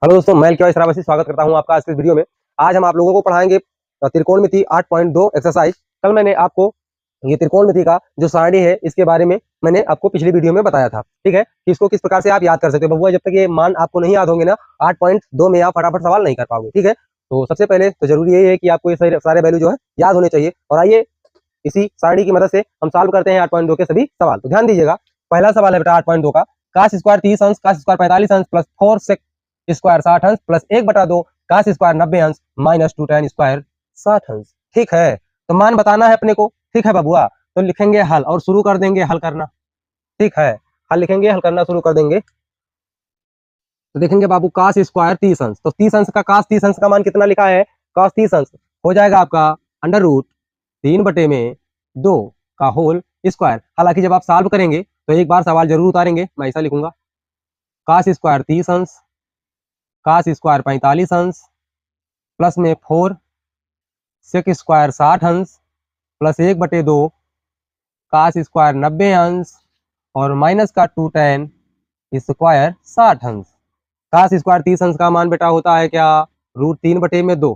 Hello दोस्तों, मैं श्रावस्ती स्वागत करता हूं आपका आज के इस वीडियो में। आज हम आप लोगों को पढ़ाएंगे त्रिकोणमिति 8.2 एक्सरसाइज। कल मैंने आपको ये त्रिकोणमिति का जो सारणी है इसके बारे में मैंने आपको पिछली वीडियो में बताया था, ठीक है, कि इसको किस प्रकार से आप याद कर सकते हो। बबुआ, जब तक ये मान आपको नहीं याद होंगे ना 8.2 में आप फटाफट सवाल नहीं कर पाओगे, ठीक है। तो सबसे पहले तो जरूरी यही है कि आपको ये सारे वैल्यू जो है याद होने चाहिए। और आइए इसी सारणी की मदद से हम सॉल्व करते हैं 8.2 के सभी सवाल। तो ध्यान दीजिएगा, पहला सवाल है बेटा 8.2 का, कास स्क्वायर 30 अंश, कास स्क्वायर 45 अंश प्लस 4 सेक स्क्वायर 60 अंश प्लस 1/2 कास स्क्वायर 90 अंश माइनस 2 tan स्क्वायर 60 अंश। ठीक है, तो मान बताना है अपने को। ठीक है बबुआ, तो लिखेंगे हल और शुरू कर देंगे हल करना। ठीक है, हल लिखेंगे, हल करना शुरू कर देंगे। तो देखेंगे बाबू, कास स्क्वायर 30 अंश, तो 30 अंश का कास 30 अंश का मान कितना लिखा है, कास 30 अंश हो जाएगा आपका अंडर रूट 3/2 का होल स्क्वायर। हालांकि जब आप सॉल्व करेंगे तो एक बार सवाल जरूर उतारेंगे, मैं ऐसा लिखूंगा, कास स्क्वायर 30 अंश, कास स्क्वायर 45 अंश प्लस में 4 सेक स्क्वायर 60 अंश प्लस 1/2 कास स्क्वायर 90 अंश और माइनस का 2 tan स्क्वायर 60 अंश। कास स्क्वायर 30 अंश का मान बेटा होता है क्या, रूट 3/2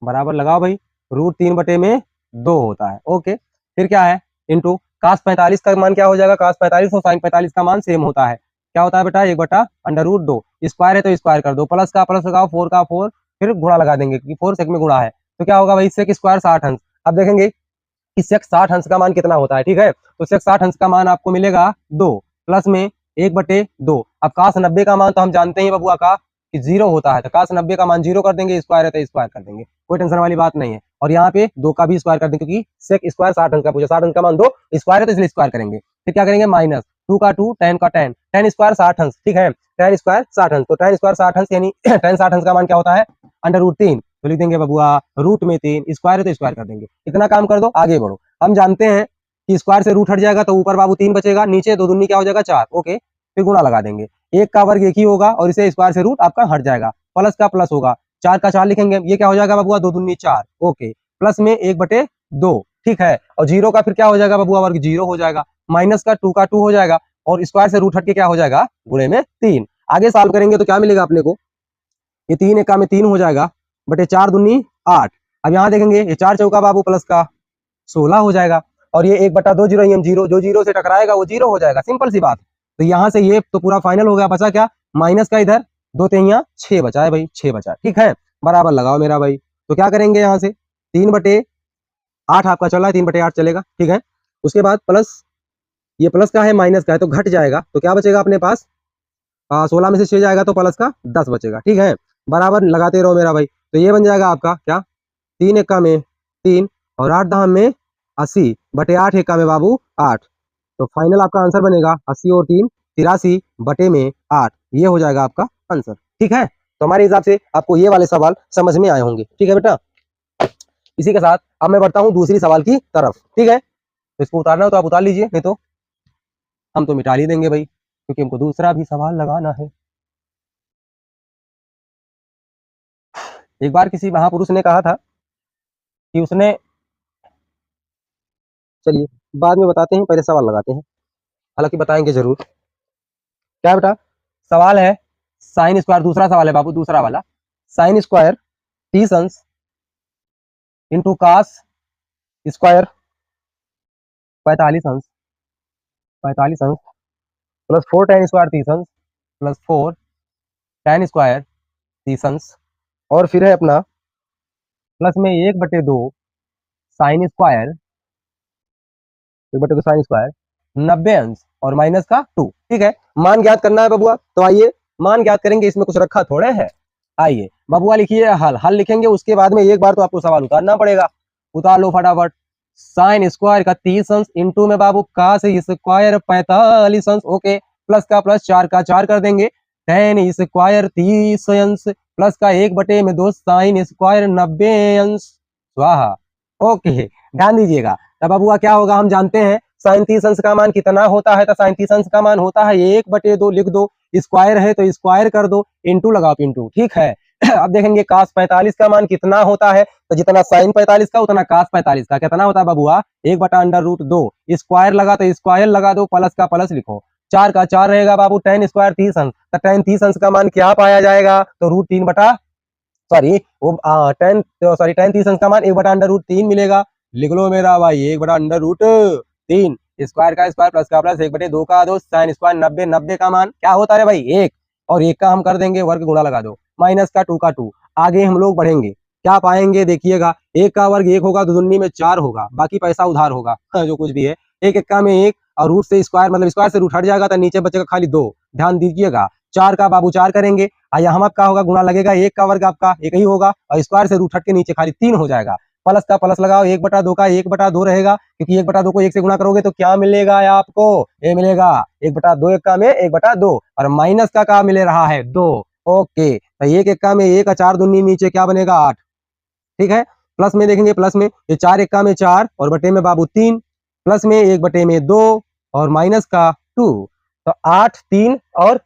बराबर लगाओ भाई, रूट 3/2 होता है। ओके, फिर क्या है, इंटू कास 45 का मान क्या हो जाएगा, कास 45 और साइन 45 का मान सेम होता है, क्या होता है बेटा 1/√2। स्क्वायर है तो स्क्वायर कर दो, प्लस का प्लस लगाओ, 4 का 4, फिर गुणा लगा देंगे क्योंकि 4 सेक में गुणा है। तो क्या होगा भाई, सेक स्क्वायर 60 अंश। अब देखेंगे कि सेक 60 अंश का मान कितना होता है। ठीक है, तो सेक 60 अंश का मान आपको मिलेगा 2 प्लस में 1/2। अब कास 90 का मान तो हम जानते हैं बबुआ का कि 0 होता है, तो कास 90 का मान 0 कर देंगे, स्क्वायर है तो स्क्वायर कर देंगे, कोई टेंशन वाली बात नहीं है। और यहाँ पे 2 का भी स्क्वायर कर देंगे क्योंकि सेक स्क्वायर 60 अंश का पूछा, 60 अंश का मान 2, स्क्वायर है तो इसलिए स्क्वायर करेंगे। फिर क्या करेंगे, माइनस 2 का 2 tan का tan, tan स्क्वायर 60 अंश। ठीक है, tan स्क्वायर 60 अंश, तो tan स्क्वायर 60 अंश यानी tan 60 अंश का मान क्या होता है, अंडर रूट 3। तो लिख देंगे बबुआ रूट में 3, स्क्वायर है तो स्क्वायर कर देंगे। इतना काम कर दो, आगे बढ़ो। हम जानते हैं कि स्क्वायर से रूट हट जाएगा तो ऊपर बाबू 3 बचेगा, नीचे 2 दूनी क्या हो जाएगा 4। ओके, फिर गुणा लगा देंगे, 1 का वर्ग 1 ही होगा और इसे स्क्वायर से रूट आपका हट जाएगा, प्लस का प्लस होगा, 4 का 4 लिखेंगे, ये क्या हो जाएगा बबुआ 2 दूनी 4। ओके, प्लस में 1/2। ठीक है, और 0 का फिर क्या हो जाएगा बबुआ, वर्ग 0 हो जाएगा, माइनस का 2 का 2 हो जाएगा और स्क्वायर से रूट हट के क्या हो जाएगा, गुणे में 3। आगे सॉल्व करेंगे तो क्या मिलेगा अपने को, ये 3 1 में 3 हो जाएगा, बटे 4 दूनी 8। अब यहाँ देखेंगे ये 4 चौका बाबू प्लस का 16 हो जाएगा और ये 1/2 जीरो, ये 0 जो 0 से टकराएगा वो 0 हो जाएगा, सिंपल सी बात। तो यहाँ से ये तो पूरा फाइनल हो गया, बचा क्या, माइनस का इधर 2 3 6 बचा है भाई, 6 बचा। ठीक है, बराबर लगाओ मेरा भाई। तो क्या करेंगे यहाँ से 3/8 आपका चला है, 3/8 चलेगा। ठीक है, उसके बाद प्लस, ये प्लस का है माइनस का है तो घट जाएगा, तो क्या बचेगा अपने पास, 16 में से 6 जाएगा तो प्लस का 10 बचेगा। ठीक है, बराबर लगाते रहो मेरा भाई। तो ये बन जाएगा आपका क्या, 3 1 में 3 और 8 दाम में 80 बटे 8 1 में बाबू 8। तो फाइनल आपका आंसर बनेगा 80 और 3 83 बटे में 8, ये हो जाएगा आपका आंसर। ठीक है, तो हमारे हिसाब से आपको ये वाले सवाल समझ में आए होंगे। ठीक है बेटा, इसी के साथ अब मैं बढ़ता हूँ दूसरी सवाल की तरफ। ठीक है, तो इसको उतारना हो तो आप उतार लीजिए, नहीं तो हम तो मिटा ही देंगे भाई, क्योंकि हमको दूसरा भी सवाल लगाना है। एक बार किसी महापुरुष ने कहा था कि उसने, चलिए बाद में बताते हैं, पहले सवाल लगाते हैं, हालांकि बताएंगे जरूर। क्या बेटा, सवाल है साइन स्क्वायर, दूसरा सवाल है बाबू, दूसरा वाला, साइन स्क्वायर 30 अंश इंटू कास स्क्वायर 45 अंश, 45 अंश प्लस 4 tan स्क्वायर 30 अंश प्लस 4 tan स्क्वायर 30 अंश और फिर है अपना प्लस में 1/2 साइन स्क्वायर, 1/2 साइन स्क्वायर 90 अंश और माइनस का 2। ठीक है, मान ज्ञात करना है बबुआ, तो आइए मान ज्ञात करेंगे, इसमें कुछ रखा थोड़े है। आइए बबुआ लिखिए हल, हल लिखेंगे उसके बाद में एक बार तो आपको सवाल उतारना पड़ेगा, उतार लो फटाफट। साइन स्क्वायर का 30 अंश इंटू में बाबू कास स्क्वायर 45 अंश, ओके, प्लस का प्लस 4 का 4 कर देंगे, tan स्क्वायर 30 अंश प्लस का 1/2 साइन स्क्वायर 90 अंश, स्वाहा। ओके, ध्यान दीजिएगा, तब बबुआ क्या होगा, हम जानते हैं साइन 30 अंश का मान कितना होता है, तो साइन 30 अंश का मान होता है 1/2, लिख दो, स्क्वायर है तो स्क्वायर कर दो, इंटू लगाओ इंटू। ठीक है, अब देखेंगे कास 45 का मान कितना होता है, तो जितना साइन 45 का उतना कास 45 का कितना होता है बबुआ, 1/√2, स्क्वायर लगा तो स्क्वायर लगा दो, प्लस का प्लस लिखो, 4 का 4 रहेगा बाबू, tan स्क्वायर 30 अंश, तो tan 30 अंश का मान क्या पाया जाएगा, तो √3 बटा सॉरी वो tan 30 अंश का मान 1 बटा √3 मिलेगा। लिख लो मेरा भाई 1 बटा √3, स्क्वायर का स्क्वायर प्लस का प्लस 1/2 का 2, साइन स्क्वायर 90, 90 का मान क्या होता है भाई 1, और 1 का हम कर देंगे वर्ग, गुणा लगा दो, माइनस का 2 का 2। आगे हम लोग बढ़ेंगे, क्या पाएंगे देखिएगा, 1 का वर्ग 1 होगा तो दुन्नी में 4 होगा, बाकी पैसा उधार होगा जो कुछ भी है, 1 1 में 1, और रूट से स्क्वायर मतलब स्क्वायर से रूट हट जाएगा तो नीचे बचेगा खाली 2, ध्यान दीजिएगा। 4 का बाबू 4 करेंगे, यहाँ का होगा गुणा लगेगा, 1 का वर्ग आपका 1 ही होगा, और स्क्वायर से रूट हट के नीचे खाली 3 हो जाएगा, प्लस का प्लस लगाओ, 1/2 का 1/2 रहेगा, क्योंकि 1/2 को 1 से गुणा करोगे तो क्या मिलेगा आपको, ये मिलेगा 1/2, 1 का में 1/2, और माइनस का मिले रहा है 2। ओके, तो 1 1 का में 1, 4 दूनी नीचे क्या बनेगा 8, ठीक है। प्लस में देखेंगे, प्लस में ये 4 1 का में 4 और बटे में बाबू 3, प्लस में 1/2 और माइनस का 2, तो 8 3 और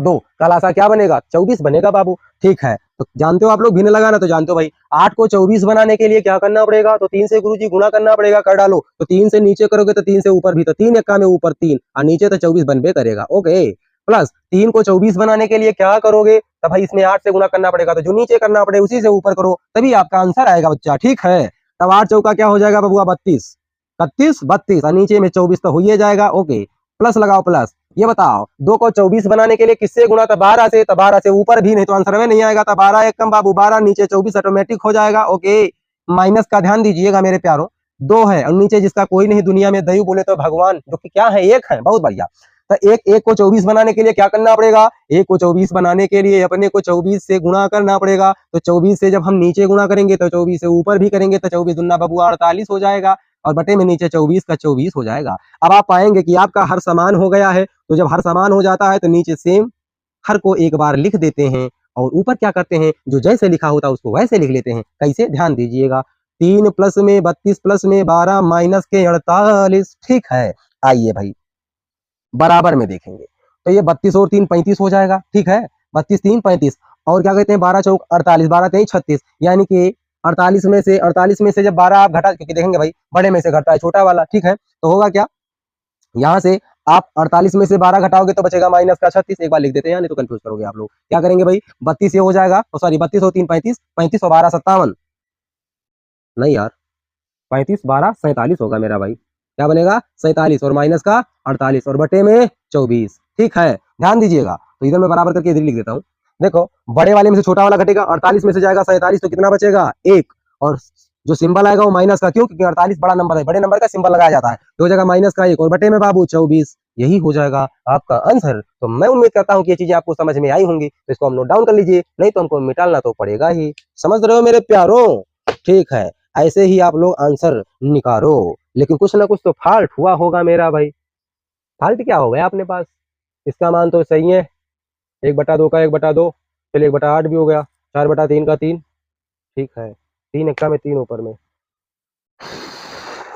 2 कलासा क्या बनेगा 24 बनेगा बाबू, ठीक है। तो जानते हो आप लोग भिन्न लगाना, तो जानते हो भाई 8 को 24 बनाने के लिए क्या करना पड़ेगा, तो 3 से गुरुजी गुणा करना पड़ेगा, कर डालो, तो 3 से नीचे करोगे तो 3 से ऊपर भी, तो 3 1 में ऊपर 3 और नीचे तो 24 बनबे करेगा। ओके, प्लस 3 को 24 बनाने के लिए क्या करोगे, तो भाई इसमें 8 से गुणा करना पड़ेगा, तो जो नीचे करना पड़े उसी से ऊपर करो, तभी आपका आंसर आएगा बच्चा, ठीक है। तब 8 चौका क्या हो जाएगा बबुआ 32, 32 और नीचे में 24 तो हो ही जाएगा। ओके, प्लस लगाओ प्लस, ये बताओ 2 को 24 बनाने के लिए किससे गुणा, तो 12 से, तो 12 से ऊपर भी नहीं तो आंसर में नहीं आएगा, तो 12 1 बाबू 12, नीचे 24 ऑटोमेटिक हो जाएगा। ओके, माइनस का ध्यान दीजिएगा मेरे प्यारों, 2 है और नीचे जिसका कोई नहीं दुनिया में, दयु बोले तो भगवान, जो कि क्या है 1 है, बहुत बढ़िया। तो 1 को 24 बनाने के लिए क्या करना पड़ेगा, 1 को 24 बनाने के लिए अपने को 24 से गुणा करना पड़ेगा, तो 24 से जब हम नीचे गुणा करेंगे तो 24 से ऊपर भी करेंगे, तो 24 दूना बबू 48 हो जाएगा, और बटे में नीचे 24 का 24 हो जाएगा। अब आप पाएंगे कि आपका हर समान हो गया है, तो जब हर समान हो जाता है तो नीचे सेम हर को एक बार लिख देते हैं, और ऊपर क्या करते हैं, जो जैसे लिखा होता है उसको वैसे लिख लेते हैं। कैसे, ध्यान दीजिएगा, 3 प्लस में 32 प्लस में 12 माइनस के 48, ठीक है। आइए भाई बराबर में देखेंगे, तो ये 32 और 3 35 हो जाएगा, ठीक है, 32 3 35, और क्या कहते हैं 12 चौक 48, 12 3 36, यानी कि 48 में से जब 12 आप घटा, क्योंकि देखेंगे भाई बड़े में से घटता है छोटा वाला, ठीक है, तो होगा क्या, यहाँ से आप 48 में से 12 घटाओगे तो बचेगा माइनस का 36, एक बार लिख देते हैं, नहीं तो कंफ्यूज करोगे आप लोग। क्या करेंगे भाई 32 ये हो जाएगा, सॉरी 32 और 3 35, 35 और 12 57, नहीं यार 35 12 47 होगा मेरा भाई, क्या बनेगा 47 और माइनस का 48 और बटे में 24, ठीक है। ध्यान दीजिएगा, तो इधर मैं बराबर करके इधर लिख देता हूँ। देखो बड़े वाले में से छोटा वाला घटेगा, 48 में से जाएगा 47, तो कितना बचेगा 1, और जो सिंबल आएगा वो माइनस का, क्यों, क्योंकि 48 बड़ा नंबर है, बड़े नंबर का सिंबल लगाया जाता है, तो हो जाएगा माइनस का 1 और बटे में बाबू 24, यही हो जाएगा आपका आंसर। तो मैं उम्मीद करता हूँ कि ये चीजें आपको समझ में आई होंगी, तो इसको हम नोट डाउन कर लीजिए, नहीं तो हमको मिटालना तो पड़ेगा ही, समझ रहे हो मेरे प्यारों, ठीक है। ऐसे ही आप लोग आंसर निकालो, लेकिन कुछ ना कुछ तो फॉल्ट हुआ होगा मेरा भाई। फॉल्ट क्या हो गया अपने पास, इसका मान तो सही है, 1/2 का 1/2, चलिए 1/8 भी हो गया, 4/3 का 3, ठीक है, 3 1 में 3 ऊपर में,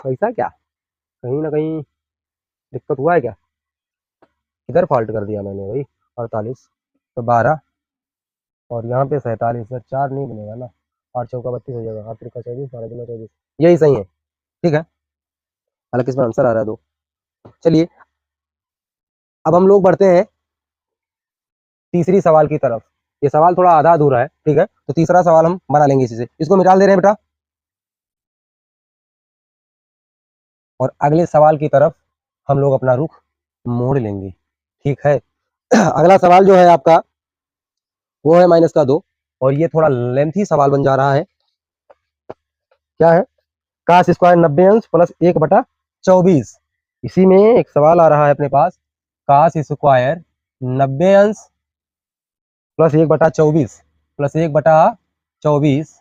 ऐसा क्या, कहीं ना कहीं दिक्कत हुआ है क्या, किधर फॉल्ट कर दिया मैंने भाई, 48 तो 12 और यहाँ पे 47, 4 नहीं बनेगा ना, 8 चौका 32 हो जाएगा, 8 त्रिका 24, 12 दूना 24, यही सही है, ठीक है। हालांकि इसमें आंसर आ रहा है 2। चलिए अब हम लोग बढ़ते हैं तीसरी सवाल की तरफ, ये सवाल थोड़ा आधा अधूरा है, ठीक है, तो तीसरा सवाल हम बना लेंगे इसी से, इसको मिटा दे रहे हैं बेटा, और अगले सवाल की तरफ हम लोग अपना रुख मोड़ लेंगे, ठीक है। अगला सवाल जो है आपका वो है -2, और ये थोड़ा लेंथी सवाल बन जा रहा है, क्या है, काश स्क्वायर 90 अंश प्लस 1/24, इसी में एक सवाल आ रहा है अपने पास, काश स्क्वायर 90 अंश प्लस 1/24 प्लस 1/24,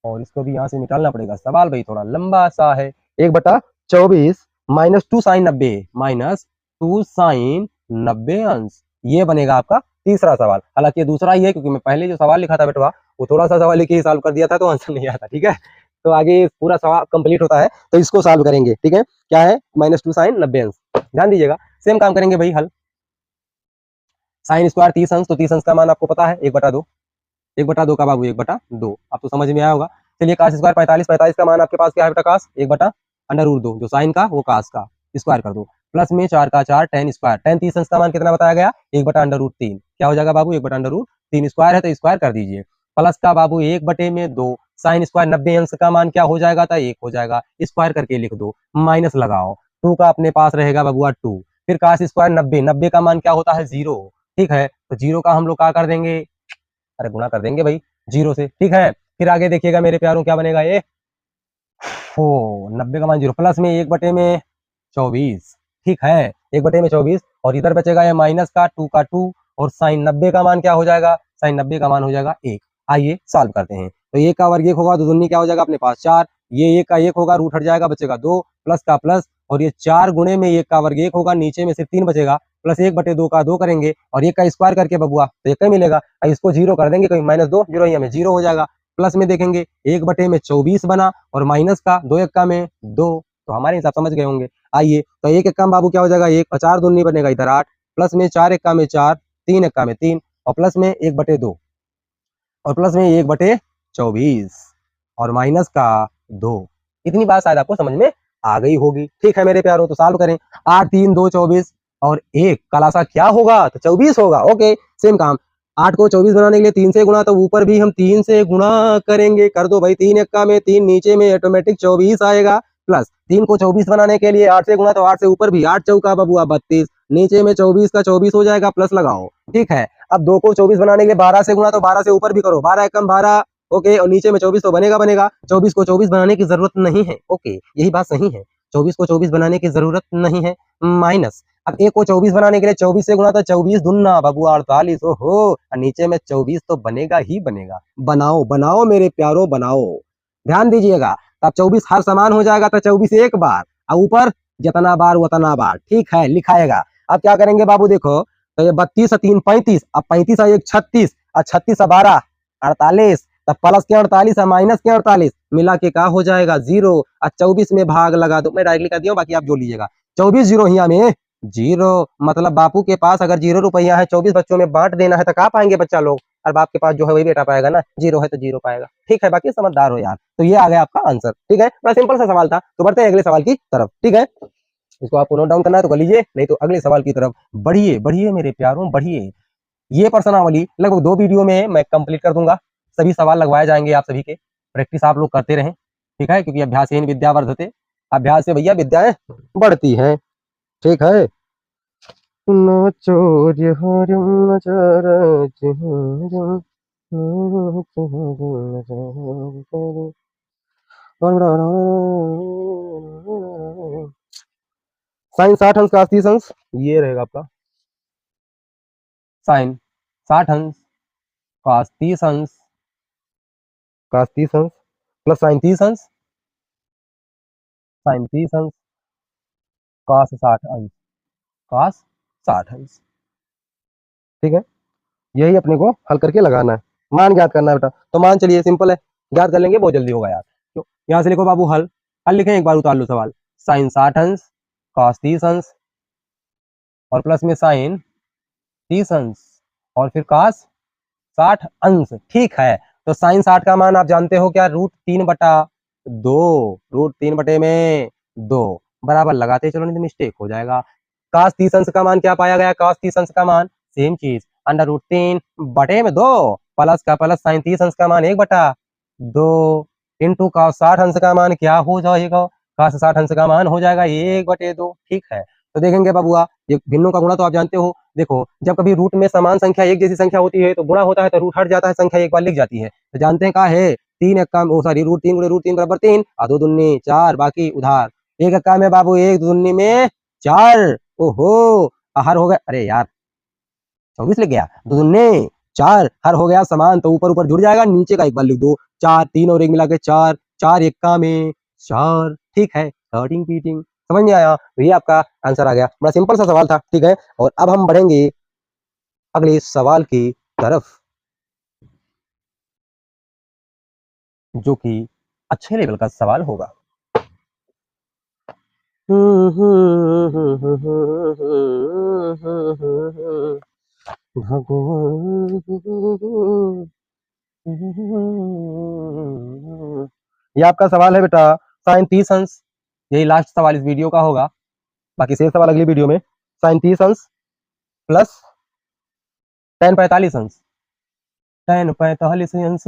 और इसको भी यहाँ से निकालना पड़ेगा, सवाल भाई थोड़ा लंबा सा है, 1/24 -2 साइन 90 -2 साइन 90 अंश, ये बनेगा आपका तीसरा सवाल। हालांकि ये दूसरा ही है, क्योंकि मैं पहले जो सवाल लिखा था बेटवा वो थोड़ा सा सवाल लिख के ही सॉल्व कर दिया था, तो आंसर नहीं आता, ठीक है। तो आगे पूरा सवाल कंप्लीट होता है तो इसको सॉल्व करेंगे, ठीक है। क्या है -2 साइन 90 अंश, ध्यान दीजिएगा, सेम काम करेंगे भाई, हल साइन स्क्वायर 30 अंश, तो 30 अंश का मान आपको पता है 1/2, 1/2 का बाबू 1/2, आप तो समझ में आया होगा। चलिए काश स्क्वायर 45, 45 का मान आपके पास क्या है बेटा, काश 1/√2, जो साइन का वो काश का स्क्वायर कर दो, प्लस में 4 का 4 tan स्क्वायर, tan 30 अंश का मान कितना बताया गया 1/√3, क्या हो जाएगा बाबू 1/√3, स्क्वायर है तो स्क्वायर कर दीजिए, प्लस का बाबू 1/2 साइन स्क्वायर 90 अंश का मान क्या हो जाएगा था 1 हो जाएगा, स्क्वायर करके लिख दो, माइनस लगाओ, 2 का अपने पास रहेगा बबुआ 2, फिर cos स्क्वायर 90 का मान क्या होता है 0, ठीक है, तो 0 का हम लोग क्या कर देंगे, अरे गुणा कर देंगे भाई 0 से, ठीक है, फिर आगे देखिएगा मेरे प्यारों क्या बनेगा ये, ओ 90 का मान 0, प्लस में 1/24, ठीक है 1/24, और इधर बचेगा ये माइनस का 2 का 2, और साइन 90 का मान क्या हो जाएगा, साइन 90 का मान हो जाएगा 1। आइए सॉल्व करते हैं, तो 1 का वर्ग 1 होगा तो दुन्नी क्या हो जाएगा अपने पास 4, ये 1 का 1 होगा, रूट हट जाएगा बचेगा 2, प्लस का प्लस, और ये 4 गुणे में 1 का वर्ग 1 होगा, नीचे में सिर्फ 3 बचेगा, प्लस 1/2 का 2 करेंगे, और 1 का स्क्वायर करके बबुआ तो 1 ही मिलेगा, इसको 0 कर देंगे, कहीं -2 0 ही हमें 0 हो जाएगा, प्लस में देखेंगे 1/24 बना, और माइनस का 2 1 का में 2, तो हमारे हिसाब समझ गए होंगे। आइए तो 1 1 का बाबू क्या हो जाएगा 1, और 4 दूनी बनेगा इधर 8, प्लस में 4 1 का में 4, 3 1 का में 3, और प्लस में 1/2, और प्लस में 1/24, और माइनस का 2। इतनी बात शायद आपको समझ में आ गई होगी, ठीक है मेरे प्यारों, तो सॉल्व करें, 8 3 2 24, और 1 कलासा क्या होगा तो 24 होगा, ओके सेम काम, 8 को 24 बनाने के लिए 3 से गुणा, तो ऊपर भी हम 3 से गुणा करेंगे, कर दो भाई 3 1 का में 3, नीचे में ऑटोमेटिक 24 आएगा, प्लस 3 को 24 बनाने के लिए 8 से गुणा, तो 8 से ऊपर भी 8 चौका बबुआ 32, नीचे में 24 का 24 हो जाएगा, प्लस लगाओ, ठीक है। अब 2 को 24 बनाने के लिए 12 से गुणा, तो 12 से ऊपर भी करो, 12 एकम 12, ओके, और नीचे में 24 तो बनेगा बनेगा, 24 को 24 बनाने की जरूरत नहीं है, ओके यही बात सही है, 24 को 24 बनाने की जरूरत नहीं है, माइनस, अब 1 को 24 बनाने के लिए 24 से गुणा, तो 24 दूना बबुआ 48, ओहो, और नीचे में 24 तो बनेगा ही बनेगा, बनाओ बनाओ मेरे प्यारो बनाओ, ध्यान दीजिएगा, तब 24 हर समान हो जाएगा, तो 24 एक बार, और ऊपर जितना बार उतना बार, ठीक है लिखाएगा। अब क्या करेंगे बाबू देखो, तो ये 32 और 3 35, अब 35 और 1 36, और 36 और 12 48, तब प्लस के 48 और माइनस के 48 मिला के क्या हो जाएगा 0, और 24 में भाग लगा दो, मैं डायरेक्टली कर दिया, बाकी आप जोड़ लीजिएगा, 24 जीरो हिया में 0, मतलब बापू के पास अगर 0 रुपया है, 24 बच्चों में बांट देना है, तो कहाँ पाएंगे बच्चा लोग, और बाप के पास जो है वही बेटा पाएगा ना, 0 है तो 0 पाएगा, ठीक है, बाकी समझदार हो यार, तो ये आ गया आपका आंसर, ठीक है, बड़ा सिंपल सा सवाल था, तो बढ़ते हैं अगले सवाल की तरफ, ठीक है, इसको आपको नोट डाउन करना है तो कर लीजिए, नहीं तो अगले सवाल की तरफ बढ़िए बढ़िए मेरे प्यारों बढ़िए। ये प्रश्नावली लगभग 2 वीडियो में मैं कंप्लीट कर दूंगा, सभी सवाल लगवाए जाएंगे आप सभी के, प्रैक्टिस आप लोग करते रहें, ठीक है, क्योंकि अभ्यासेन विद्या वर्धते, अभ्यास से भैया विद्याएं बढ़ती हैं, ठीक है। साइन 60 अंश का 30 अंश, ये रहेगा आपका साइन 60 अंश cos 30 अंश, cos 30 अंश प्लस साइन 30 अंश, साइन 30 अंश cos 60 अंश, cos 60 अंश, ठीक है, यही अपने को हल करके लगाना है, मान ज्ञात करना है बेटा, तो मान चलिए सिंपल है, ज्ञात कर लेंगे बहुत जल्दी होगा यार, तो यहाँ से लिखो बाबू हल, हल लिखें एक बार उतार लो सवाल, साइन 60 अंश cos 30 अंश, और प्लस में साइन 30 अंश, और फिर cos 60 अंश, ठीक है, तो साइन 60 का मान आप जानते हो क्या, √3/2, √3/2 बराबर लगाते चलो, नहीं तो मिस्टेक हो जाएगा, cos 30 अंश का मान क्या पाया गया, cos 30 अंश का मान सेम चीज √3/2, प्लस का प्लस साइन 30 अंश का मान 1/2 इंटू cos 60 अंश का मान क्या हो जाएगा, cos 60 अंश का मान हो जाएगा 1/2, ठीक है, तो देखेंगे बाबूआ, ये भिन्नों का गुणा तो आप जानते हो, देखो जब कभी रूट में समान संख्या एक जैसी संख्या होती है तो गुणा होता है, तो रूट हट जाता है, संख्या एक बार लिख जाती है, तो जानते हैं क्या है, 3 एक्का ओ सॉरी √3 गुणे √3 बराबर 3, और 2 दूनी 4, बाकी उधार, 1 एक्का में बाबू 1 दूनी में 4, ओहो हर हो गया, अरे यार 24 लिख गया, 2 दूनी 4, हर हो गया समान, तो ऊपर ऊपर जुड़ जाएगा, नीचे का एक बार लिख दो, 4 3 और 1 मिला के 4, 4 एक्का में 4, ठीक है, थर्टिंग पीटिंग, समझ में आया, तो ये आपका आंसर आ गया, बड़ा सिंपल सा सवाल था, ठीक है, और अब हम बढ़ेंगे अगले सवाल की तरफ, जो कि अच्छे लेवल का सवाल होगा। भगवान, ये आपका सवाल है बेटा, साइन 30 अंश, यही लास्ट सवाल इस वीडियो का होगा, बाकी शेष सवाल अगली वीडियो में। साइन 30 अंश प्लस tan 45 अंश, tan 45 अंश,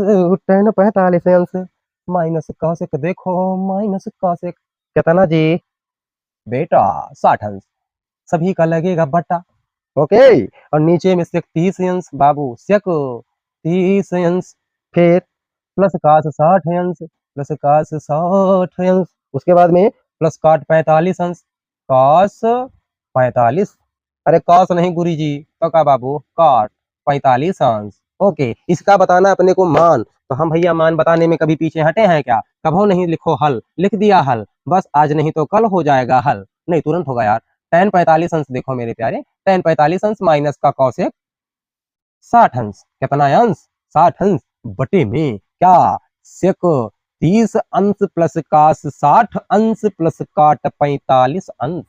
tan 45 अंश माइनस कॉसेक, देखो माइनस कॉसेक कितना जी बेटा 60 अंश, सभी का लगेगा बटा। ओके, और नीचे में सेक 30 अंश बाबू, सेक 30 अंश, फिर प्लस कास 60 अंश, प्लस कास 60 अंश, उसके बाद में प्लस काट 45 अंश, कास 45, अरे कॉस नहीं गुरु जी, तो का बाबू काट 45 अंश। ओके, इसका बताना अपने को मान, तो हम भैया मान बताने में कभी पीछे हटे हैं क्या? कभो नहीं, लिखो हल, लिख दिया हल, बस आज नहीं तो कल हो जाएगा हल, नहीं तुरंत होगा यार। tan 45 अंश देखो मेरे प्यारे, tan 45 अंश माइनस का कॉसेक 60 अंश, कितना अंश 60 अंश, बटे में क्या सेक 30 अंश प्लस कास 60 अंश प्लस काट 45 अंश,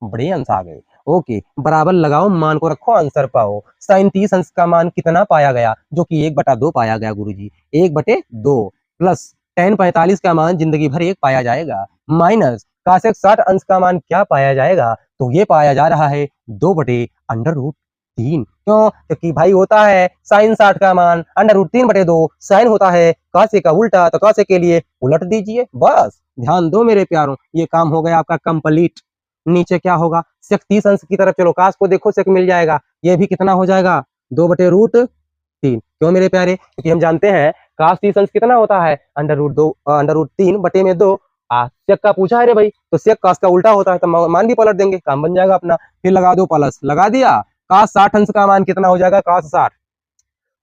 बड़े अंश आ गए। ओके, बराबर लगाओ, मान को रखो, आंसर पाओ। साइन 30 अंश का मान कितना पाया गया? जो कि 1/2 पाया गया गुरुजी, 1/2 प्लस tan 45 का मान जिंदगी भर 1 पाया जाएगा, माइनस कासेक 60 अंश का मान क्या पाया जाएगा? तो ये पाया जा रहा है 2/√3। क्यों? क्योंकि भाई होता है साइन 60 का मान √3/2, साइन होता है कासे का उल्टा, तो कासे के लिए उलट दीजिए, बस ध्यान दो मेरे प्यारों, ये काम हो गया आपका कंप्लीट। नीचे क्या होगा? सेक 30 अंश की तरफ चलो, कास को देखो सेक मिल जाएगा, ये भी कितना हो जाएगा 2/√3। क्यों मेरे प्यारे? क्योंकि हम जानते हैं कास 30 अंश कितना होता है √3/2। सेक का पूछा है रे भाई, तो सेक कास का उल्टा होता है, तो मान भी पलट देंगे, काम बन जाएगा अपना। फिर लगा दो प्लस, लगा दिया, कास 60 अंश का मान कितना हो जाएगा? कास 60,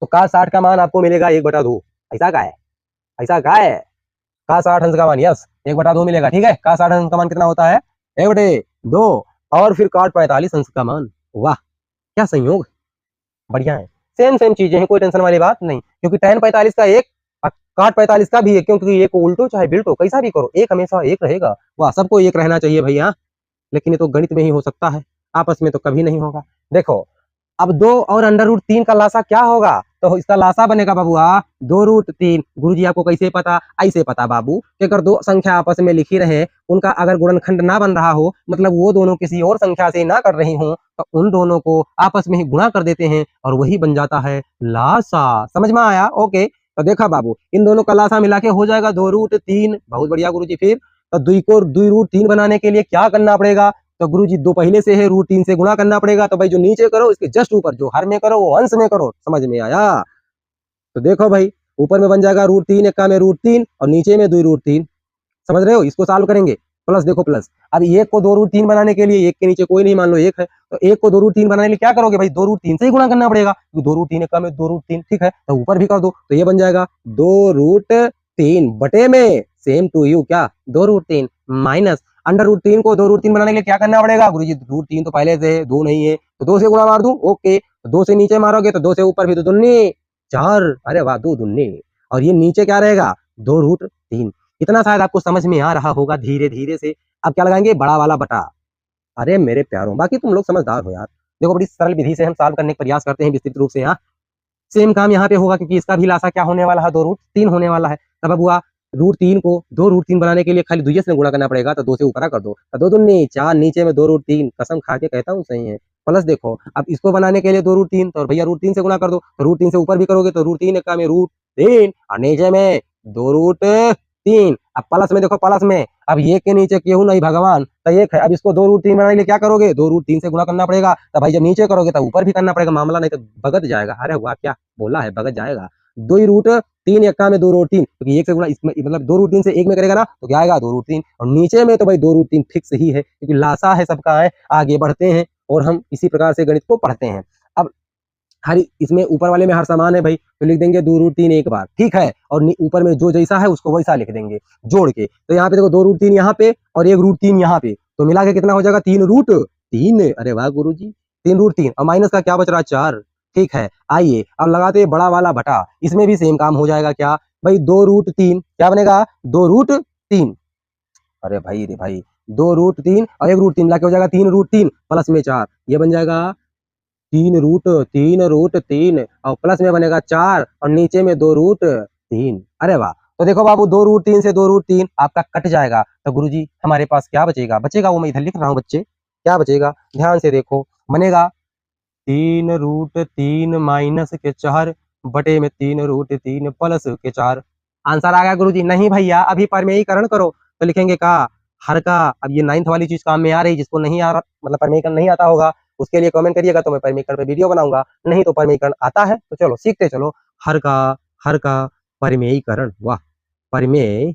तो कास 60 का मान आपको मिलेगा 1/2। ऐसा का है, ऐसा का है, कास 60 अंश का मान, यस 1/2 मिलेगा, ठीक है। कास 60 अंश का मान कितना होता है? 1/2, और फिर काट 45 अंश का मान। वाह क्या संयोग, बढ़िया है, सेम सेम चीजें हैं, कोई टेंशन वाली बात नहीं, क्योंकि tan 45 का एक और काट 45 का भी है, क्योंकि एक को उल्टो चाहे बिल्टो कैसा भी करो, एक हमेशा एक रहेगा। वाह, सबको एक रहना चाहिए भैया, लेकिन ये तो गणित में ही हो सकता है, आपस में तो कभी नहीं होगा। देखो, अब 2 और √3 का लासा क्या होगा? तो इसका लासा बनेगा बाबूआ 2√3। गुरुजी आपको कैसे पता? ऐसे पता बाबू कि अगर दो संख्या आपस में लिखी रहे, उनका अगर गुणनखंड ना बन रहा हो, मतलब वो दोनों किसी और संख्या से ना कर रही हो, तो उन दोनों को आपस में ही गुणा कर देते हैं और वही बन जाता है लासा। समझ में आया? ओके, तो देखा बाबू, इन दोनों का लासा मिला के हो जाएगा 2√3। बहुत बढ़िया गुरुजी। फिर तो 2 √3 बनाने के लिए क्या करना पड़ेगा? तो गुरुजी 2 पहले से है, √3 से गुणा करना पड़ेगा, तो भाई जो नीचे करो इसके जस्ट ऊपर, जो हर में करो वो अंश में करो। समझ में आया? तो देखो भाई, ऊपर में बन जाएगा √3, एक का में √3 और नीचे में 2√3। समझ रहे हो? इसको सॉल्व करेंगे, प्लस देखो प्लस। अब एक को 2√3 बनाने के लिए, एक के नीचे कोई नहीं, मान लो एक है, तो एक को 2√3 बनाने के लिए क्या करोगे भाई? 2√3 से ही गुणा करना पड़ेगा, 2√3 एक का में 2√3, ठीक है, तो ऊपर भी कर दो, तो ये बन जाएगा 2√3 बटे में सेम टू यू क्या 2√3 माइनस √3 को 2√3 बनाने के लिए क्या करना पड़ेगा? गुरुजी √3 तो पहले से 2 नहीं है, तो 2 से गुणा मार दूं। ओके, तो 2 से नीचे मारोगे तो 2 से ऊपर भी 2 दूनी 4, अरे वाह 2 दूनी, और ये नीचे क्या रहेगा 2√3। इतना शायद आपको समझ में आ रहा होगा धीरे धीरे से। अब क्या लगाएंगे? बड़ा वाला बटा। अरे मेरे प्यारों, बाकी तुम लोग समझदार हो यार, देखो बड़ी सरल विधि से हम सॉल्व करने का प्रयास करते हैं विस्तृत रूप से। यहाँ सेम काम यहाँ पे होगा, क्योंकि इसका भी लासा क्या होने वाला है? 2√3 होने वाला है। तब अब हुआ √3 को 2√3 बनाने के लिए खाली 2 से गुणा करना पड़ेगा, तो 2 से ऊपर कर दो, 2 दूनी 4, नीचे में 2√3, कसम खा के कहता हूँ सही है। प्लस देखो, अब इसको बनाने के लिए 2√3, तो भैया √3 से गुणा कर दो, तो √3 से ऊपर भी करोगे तो √3 एक का में √3 और नीचे में 2√3। अब प्लस में देखो, प्लस में अब ये के नीचे क्यों नहीं भगवान, तो एक है। अब इसको 2√3 बनाने के लिए क्या करोगे? 2√3 से गुणा करना पड़ेगा, तो भाई जब नीचे करोगे तो ऊपर भी करना पड़ेगा, मामला नहीं तो भगत जाएगा। अरे वाह क्या बोला है, भगत जाएगा। 2√3 एक का में 2√3, क्योंकि एक से गुणा इसमें मतलब 2√3 से एक में करेगा ना, तो क्या आएगा 2√3, और नीचे में तो भाई 2√3 फिक्स ही है, क्योंकि लासा है सबका है। आगे बढ़ते हैं और हम इसी प्रकार से गणित को पढ़ते हैं। अब हर इसमें ऊपर वाले में हर समान है भाई, तो लिख देंगे 2√3 एक बार, ठीक है, और ऊपर में जो जैसा है उसको वैसा लिख देंगे जोड़ के। तो यहाँ पे देखो 2√3 यहाँ पे और 1√3 यहाँ पे, तो मिला के कितना हो जाएगा 3√3। अरे वाह गुरुजी, 3√3 और माइनस का क्या बच रहा? 4, ठीक है। आइए अब लगाते हैं बड़ा वाला बटा, इसमें भी सेम काम हो जाएगा। क्या भाई? 2√3 क्या बनेगा? 2√3, अरे भाई रे भाई 2√3 और 1√3 मिला के हो जाएगा 3√3 प्लस में 4, ये बन जाएगा 3√3 और प्लस में बनेगा 4 और नीचे में 2√3। अरे वाह, तो देखो बाबू 2√3 से 2√3 आपका कट जाएगा, तो गुरुजी हमारे पास क्या बचेगा? बचेगा वो मैं इधर लिख रहा हूँ बच्चे, क्या बचेगा, ध्यान से देखो, बनेगा 3√3 माइनस के 4 बटे में 3√3 प्लस के 4। आंसर आ गया गुरुजी? नहीं भैया, अभी परमेयीकरण करो। तो लिखेंगे का हर का, अब ये 9th वाली चीज काम में आ रही, जिसको नहीं आ रहा मतलब परमेयीकरण नहीं आता होगा उसके लिए कमेंट करिएगा, तो मैं परमेयीकरण पे वीडियो बनाऊंगा। नहीं तो परमेयीकरण आता है तो चलो सीखते चलो। हर का परमेयीकरण, वाह, परमेय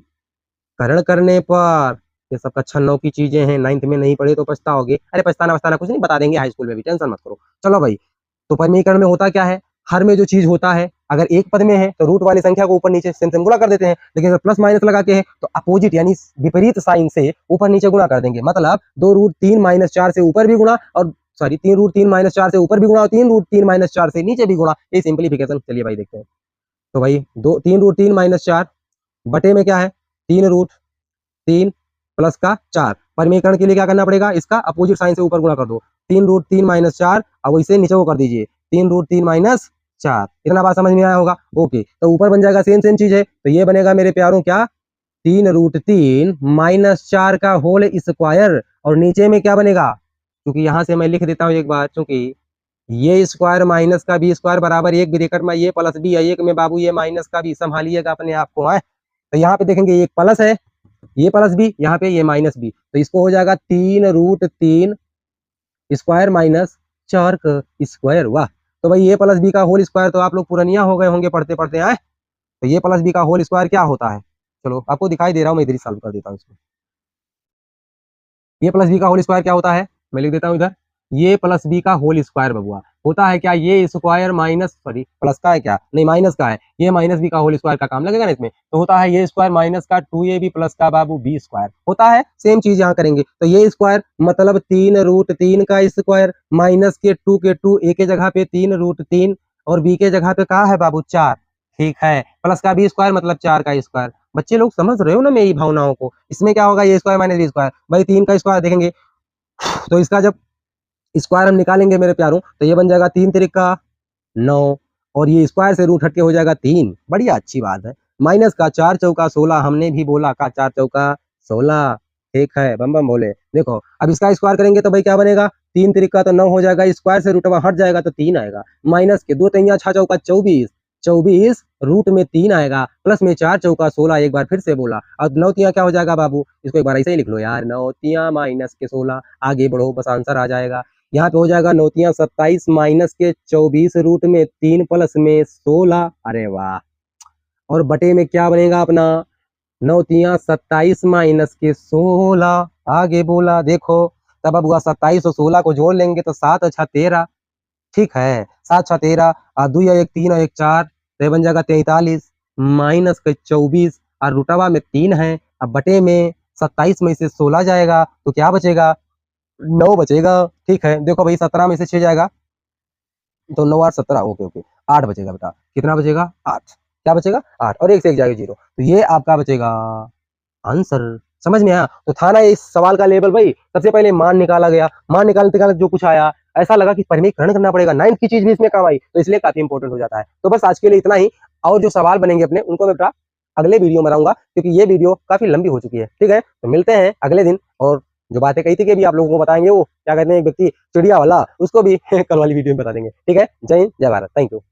करण करने पर, ये सब कक्षा 9 की चीजें हैं, 9th में नहीं पढ़े तो पछताओगे। अरे पछताना वछताना कुछ नहीं, बता देंगे हाई स्कूल में भी, टेंशन मत करो। चलो भाई, तो परमीकरण में होता क्या है, हर में जो चीज होता है, अगर एक पद में है तो रूट वाली संख्या को ऊपर नीचे सेम सेम गुणा कर देते हैं, लेकिन अगर प्लस माइनस लगा के है तो अपोजिट यानी विपरीत साइन से ऊपर नीचे गुणा कर देंगे। मतलब 2√3 माइनस 4 से ऊपर भी गुणा, और सॉरी 3√3 माइनस 4 से ऊपर भी गुणा, और 3√3 माइनस 4 से नीचे भी गुणा। ये सिंप्लीफिकेशन, चलिए भाई देखते हैं। तो भाई 3√3 माइनस 4 बटे में क्या है, 3√3 प्लस का 4। परिमीकरण के लिए क्या करना पड़ेगा, इसका अपोजिट साइन से ऊपर गुणा कर दो, 3√3 माइनस 4, अब वैसे नीचे को कर दीजिए 3√3 माइनस 4। इतना बात समझ में आया होगा? ओके, तो ऊपर बन जाएगा सेम सेम चीज है, तो ये बनेगा मेरे प्यारों क्या, 3√3 माइनस 4 का होल स्क्वायर, और नीचे में क्या बनेगा, क्योंकि यहां से मैं लिख देता हूं एक बार, क्योंकि ये स्क्वायर माइनस का बी स्क्वायर बराबर एक, ब्रैकेट में ये प्लस बी है, एक में बाबू ये माइनस का भी, संभालिएगा अपने आप को है। तो यहाँ पे देखेंगे एक प्लस है, ये प्लस बी, यहाँ पे ये माइनस बी, तो इसको हो जाएगा 3√3 स्क्वायर माइनस 4 का स्क्वायर। वाह, तो भाई ये प्लस बी का होल स्क्वायर तो आप लोग पुरानिया हो गए होंगे पढ़ते पढ़ते आए। तो ये प्लस बी का होल स्क्वायर क्या होता है, चलो आपको दिखाई दे रहा हूँ, मैं इधर ही सॉल्व कर देता हूँ इसको। ये प्लस बी का होल स्क्वायर क्या होता है, मैं लिख देता हूँ इधर, ये प्लस बी का होल स्क्वायर बबुआ होता है क्या, ये स्क्वायर माइनस, सॉरी प्लस का है क्या, नहीं माइनस का है, ये माइनस बी का होल स्क्वायर का काम लगेगा ना इसमें, तो होता है ये स्क्वायर माइनस का 2ab प्लस का बाबू बी स्क्वायर होता है। सेम चीज यहाँ करेंगे, तो ये स्क्वायर मतलब 3√3 का स्क्वायर माइनस के 2 ए के जगह पे 3√3 और बी के जगह पे कहा है बाबू 4, ठीक है, प्लस का बी स्क्वायर मतलब 4 का स्क्वायर। बच्चे लोग समझ रहे हो ना मेरी भावनाओं को? इसमें क्या होगा, ये स्क्वायर माइनस बी स्क्वायर, भाई 3 का स्क्वायर देखेंगे तो इसका जब स्क्वायर हम निकालेंगे मेरे प्यारों, तो ये बन जाएगा 3 × 9, और ये स्क्वायर से रूट हट के हो जाएगा 3, बढ़िया अच्छी बात है। माइनस का 4×4 = 16, हमने भी बोला का 4×4 = 16, ठीक है, बम बम बोले। देखो अब इसका स्क्वायर करेंगे तो भाई क्या बनेगा, 3 × 3 तो 9 हो जाएगा, स्क्वायर से रूट हट जाएगा तो 3 आएगा, माइनस के 2×3 = 24, 24 रूट में 3 आएगा, प्लस में 4×4 = 16, एक बार फिर से बोला। अब 9×3 क्या हो जाएगा बाबू, इसको एक बार ऐसे ही लिख लो यार, 9×3 माइनस के 16, आगे बढ़ो बस आंसर आ जाएगा। यहाँ पे हो जाएगा 9×3 = 27 माइनस के 24 रूट में 3 प्लस में 16, अरे वाह, और बटे में क्या बनेगा अपना, 9×3 = 27 माइनस के 16, आगे बोला देखो, तब अब हुआ 27 और 16 को जोड़ लेंगे तो 7 × 13, ठीक है, 7 × 13, 2 × 1 3 और 1 4, तो ये बन जाएगा 43 माइनस के 24, और रुटवा में 3 है, अब बटे में 27 में से 16 जाएगा तो क्या बचेगा, 9 बचेगा, ठीक है। देखो भाई 17 में से 6 जाएगा तो 9 8 17, ओके ओके, 8 बचेगा बेटा, कितना बचेगा, 8, क्या बचेगा 8, और 1 से 1 जाएगा 0, तो ये आपका बचेगा आंसर। समझ में आया? तो था ना इस सवाल का लेवल भाई, सबसे पहले मान निकाला गया, मान निकालते निकालते जो कुछ आया, ऐसा लगा कि परिमीकरण करना पड़ेगा, 9th की चीज भी इसमें काम आई, तो इसलिए काफी इंपॉर्टेंट हो जाता है। तो बस आज के लिए इतना ही, और जो सवाल बनेंगे अपने उनको मैं बेटा अगले वीडियो में बनाऊंगा, क्योंकि ये वीडियो काफी लंबी हो चुकी है, ठीक है। तो मिलते हैं अगले दिन, और जो बातें कही थी कि भी आप लोगों को बताएंगे, वो क्या कहते हैं एक व्यक्ति चिड़िया वाला, उसको भी कल वाली वीडियो में बता देंगे, ठीक है। जय हिंद जय भारत, थैंक यू।